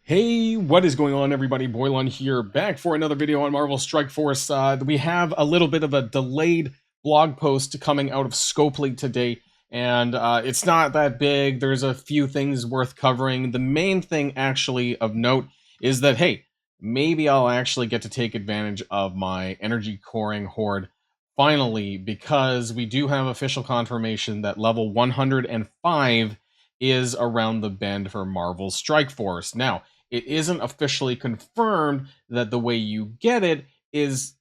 Hey, what is going on, everybody? Boilon here, back for another video on Marvel Strike Force. We have a little bit of a delayed blog post coming out of Scopely today, and it's not that big. There's a few things worth covering. The main thing, actually, of note is that, hey, maybe I'll actually get to take advantage of my energy coring horde finally, because we do have official confirmation that level 105 is around the bend for Marvel Strike Force. Now, it isn't officially confirmed that the way you get it is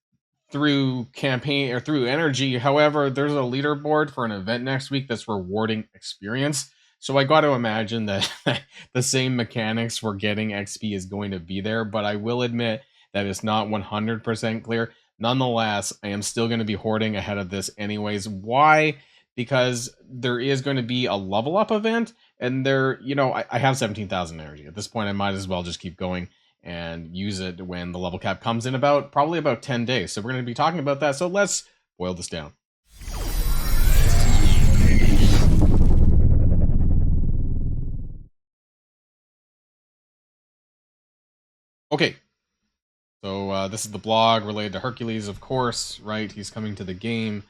through campaign or through energy. However, there's a leaderboard for an event next week that's rewarding experience. So I got to imagine that the same mechanics for getting XP is going to be there, but I will admit that it's not 100% clear. Nonetheless, I am still going to be hoarding ahead of this anyways. Why? Because there is going to be a level up event, and I have 17,000 energy. At this point, I might as well just keep going and use it when the level cap comes in probably about 10 days. So we're going to be talking about that. So let's boil this down. Okay. So this is the blog related to Hercules, of course, right? He's coming to the game.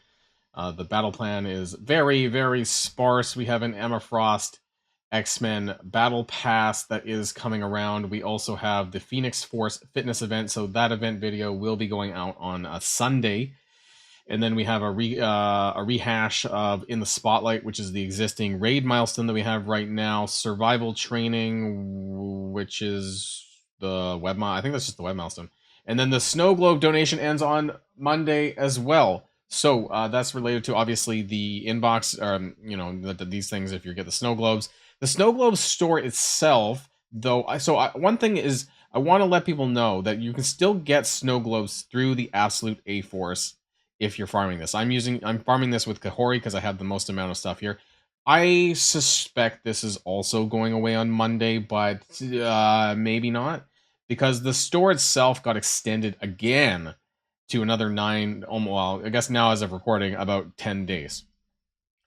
The battle plan is very, very sparse. We have an Emma Frost X-Men Battle Pass that is coming around. We also have the Phoenix Force fitness event, so that event video will be going out on a Sunday. And then we have a rehash of In the Spotlight, which is the existing raid milestone that we have right now. Survival Training, which is the web I think that's just the web milestone. And then the Snow Globe donation ends on Monday as well. So that's related to, obviously, the inbox, these things if you get the Snow Globes. The Snow Globe store itself, though, one thing is, I want to let people know that you can still get Snow Globes through the Absolute A-Force if you're farming this. I'm farming this with Kahori because I have the most amount of stuff here. I suspect this is also going away on Monday, but maybe not, because the store itself got extended again to another 9, well, I guess now as of recording, about 10 days.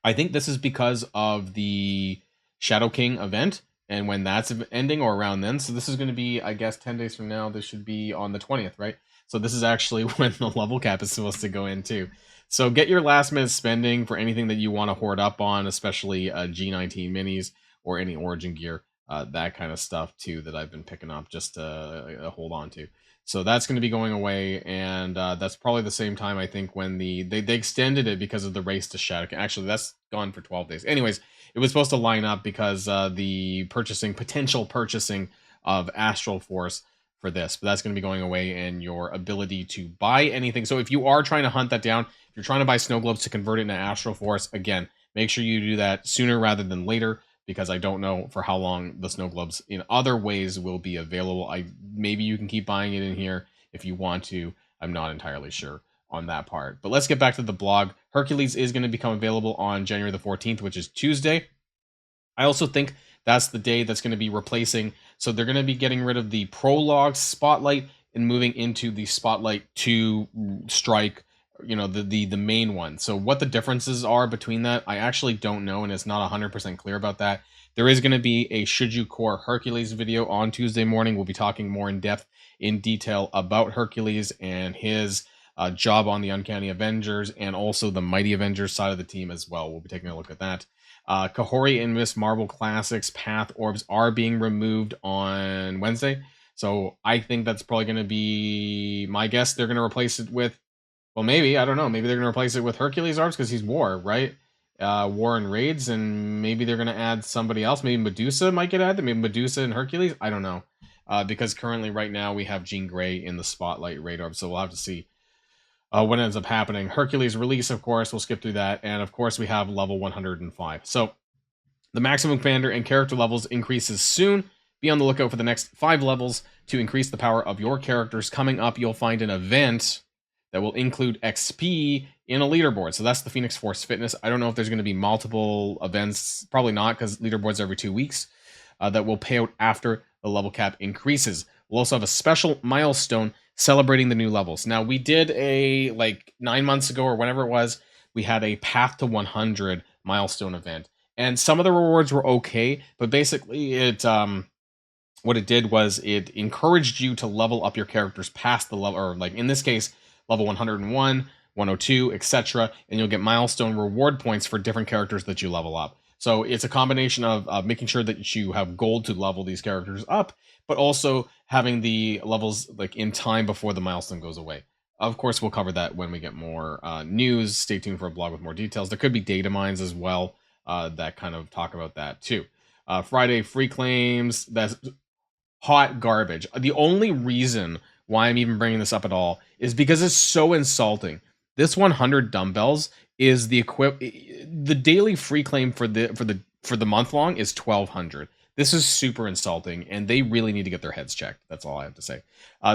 I think this is because of the Shadow King event, and when that's ending or around then. So this is going to be, I guess, 10 days from now. This should be on the 20th, right? So this is actually when the level cap is supposed to go in too. So get your last minute spending for anything that you want to hoard up on, especially G19 minis or any Origin gear, that kind of stuff too that I've been picking up just to hold on to. So that's going to be going away, and that's probably the same time, I think, when they extended it because of the race to Shadow. Actually, that's gone for 12 days. Anyways, it was supposed to line up because the potential purchasing of Astral Force for this, but that's going to be going away, and your ability to buy anything. So if you are trying to hunt that down, if you're trying to buy Snow Globes to convert it into Astral Force, again, make sure you do that sooner rather than later, because I don't know for how long the Snow Globes in other ways will be available. Maybe you can keep buying it in here if you want to. I'm not entirely sure on that part. But let's get back to the blog. Hercules is going to become available on January the 14th, which is Tuesday. I also think that's the day that's going to be replacing. So they're going to be getting rid of the Prologue Spotlight and moving into the Spotlight 2 Strike, the main one. So what the differences are between that, I actually don't know, and it's not 100% clear about that. There is going to be a Should You Core Hercules video on Tuesday morning. We'll be talking more in detail about Hercules and his job on the Uncanny Avengers, and also the Mighty Avengers side of the team as well. We'll be taking a look at that. Kahori and Miss Marvel Classics Path Orbs are being removed on Wednesday. So I think that's probably going to be my guess. They're going to replace it with, well, maybe, I don't know. Maybe they're going to replace it with Hercules Orbs because he's War, right? War and Raids, and maybe they're going to add somebody else. Maybe Medusa might get added. Maybe Medusa and Hercules. I don't know. Because currently, right now, we have Jean Grey in the Spotlight Raid Orb, so we'll have to see what ends up happening. Hercules release, of course, we'll skip through that. And of course, we have level 105. So the maximum commander and character levels increases soon. Be on the lookout for the next 5 levels to increase the power of your characters. Coming up, you'll find an event that will include XP in a leaderboard. So that's the Phoenix Force Fitness. I don't know if there's going to be multiple events. Probably not, because leaderboards every 2 weeks. That will pay out after the level cap increases. We'll also have a special milestone celebrating the new levels. Now, we did a, 9 months ago or whenever it was, we had a Path to 100 milestone event. And some of the rewards were okay, but basically it what it did was it encouraged you to level up your characters past the level, or like in this case, level 101, 102, etc. And you'll get milestone reward points for different characters that you level up. So it's a combination of making sure that you have gold to level these characters up, but also having the levels like in time before the milestone goes away. Of course, we'll cover that when we get more news. Stay tuned for a blog with more details. There could be data mines as well that kind of talk about that too. Friday free claims. That's hot garbage. The only reason why I'm even bringing this up at all is because it's so insulting. This 100 dumbbells is the daily free claim for the month long is 1200. This is super insulting, and they really need to get their heads checked. That's all I have to say.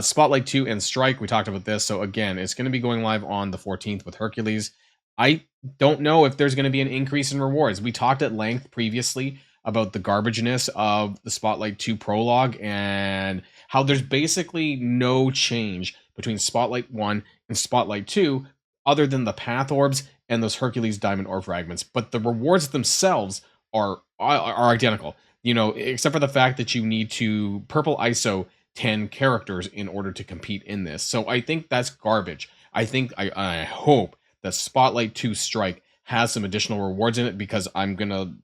Spotlight 2 and Strike, we talked about this. So again, it's going to be going live on the 14th with Hercules. I don't know if there's going to be an increase in rewards. We talked at length previously about the garbageness of the Spotlight 2 prologue and how there's basically no change between Spotlight 1 and Spotlight 2 other than the path orbs and those Hercules diamond ore fragments. But the rewards themselves are identical, except for the fact that you need to purple ISO 10 characters in order to compete in this. So I think that's garbage. I hope that Spotlight 2 Strike has some additional rewards in it, because I'm gonna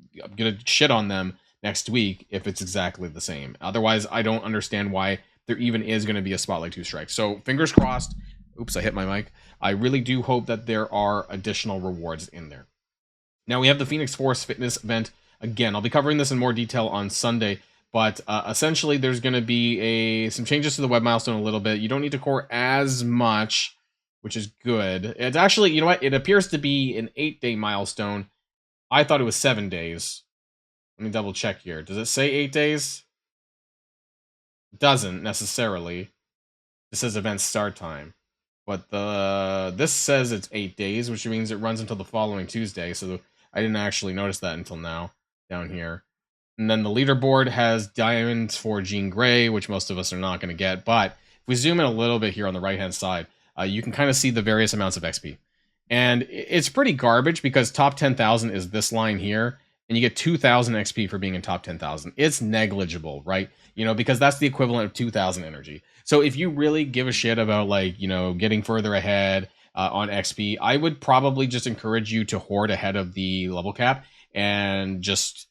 shit on them next week if it's exactly the same. Otherwise, I don't understand why there even is going to be a Spotlight 2 Strike. So fingers crossed. Oops, I hit my mic. I really do hope that there are additional rewards in there. Now we have the Phoenix Forest Fitness event. Again, I'll be covering this in more detail on Sunday, but essentially there's going to be some changes to the web milestone a little bit. You don't need to core as much, which is good. It's actually, you know what? It appears to be an 8-day milestone. I thought it was 7 days. Let me double check here. Does it say 8 days? It doesn't necessarily. It says event start time. But this says it's 8 days, which means it runs until the following Tuesday. So I didn't actually notice that until now down here. And then the leaderboard has diamonds for Jean Grey, which most of us are not going to get. But if we zoom in a little bit here on the right-hand side, you can kind of see the various amounts of XP. And it's pretty garbage because top 10,000 is this line here, and you get 2,000 XP for being in top 10,000. It's negligible, right? Because that's the equivalent of 2,000 energy. So if you really give a shit about, like, getting further ahead on XP, I would probably just encourage you to hoard ahead of the level cap and just,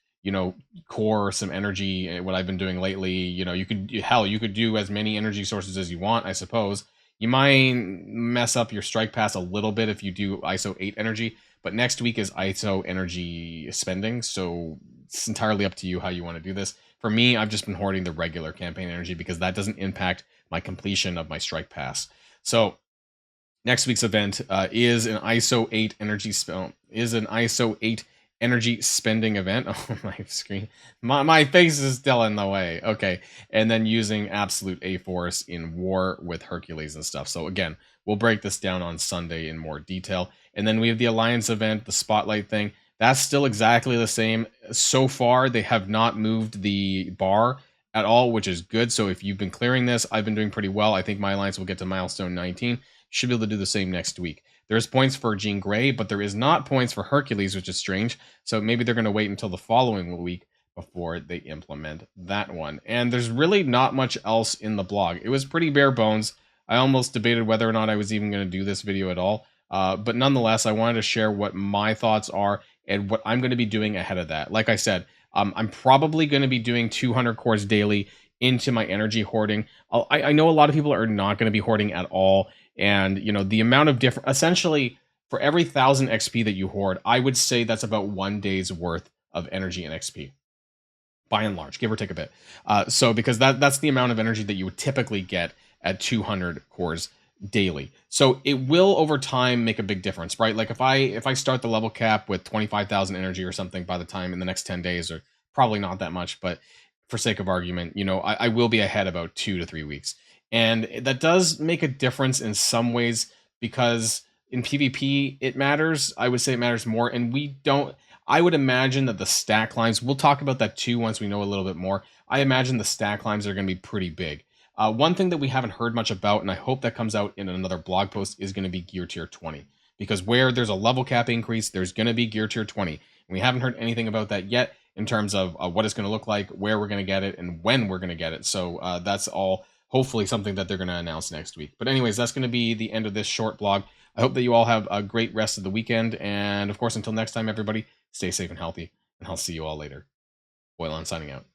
core some energy. What I've been doing lately, you could do as many energy sources as you want, I suppose. You might mess up your strike pass a little bit if you do ISO 8 energy, but next week is ISO energy spending, so it's entirely up to you how you want to do this. For me, I've just been hoarding the regular campaign energy because that doesn't impact my completion of my strike pass. So next week's event is an ISO 8 energy spending event. Oh, my screen. My face is still in the way. Okay. And then using absolute A-Force in war with Hercules and stuff. So again, we'll break this down on Sunday in more detail. And then we have the Alliance event, the Spotlight thing. That's still exactly the same. So far, they have not moved the bar at all, which is good. So if you've been clearing this, I've been doing pretty well. I think my Alliance will get to milestone 19. Should be able to do the same next week. There's points for Jean Grey, but there is not points for Hercules, which is strange. So maybe they're going to wait until the following week before they implement that one. And there's really not much else in the blog. It was pretty bare bones. I almost debated whether or not I was even going to do this video at all. But nonetheless, I wanted to share what my thoughts are and what I'm going to be doing ahead of that. Like I said, I'm probably going to be doing 200 cores daily into my energy hoarding. I know a lot of people are not going to be hoarding at all. And, the amount of different, essentially, for every 1,000 XP that you hoard, I would say that's about 1 day's worth of energy and XP, by and large, give or take a bit. So because that's the amount of energy that you would typically get at 200 cores daily. So it will over time make a big difference, right? Like if I start the level cap with 25,000 energy or something by the time in the next 10 days, or probably not that much, but for sake of argument, I will be ahead about 2 to 3 weeks. And that does make a difference in some ways because in PvP, it matters. I would say it matters more. And I would imagine that the stack climbs, we'll talk about that too once we know a little bit more. I imagine the stack climbs are going to be pretty big. One thing that we haven't heard much about, and I hope that comes out in another blog post, is going to be Gear Tier 20. Because where there's a level cap increase, there's going to be Gear Tier 20. And we haven't heard anything about that yet. in terms of what it's going to look like, where we're going to get it, and when we're going to get it. So that's all hopefully something that they're going to announce next week. But anyways, that's going to be the end of this short blog. I hope that you all have a great rest of the weekend. And of course, until next time, everybody, stay safe and healthy. And I'll see you all later. Boilon signing out.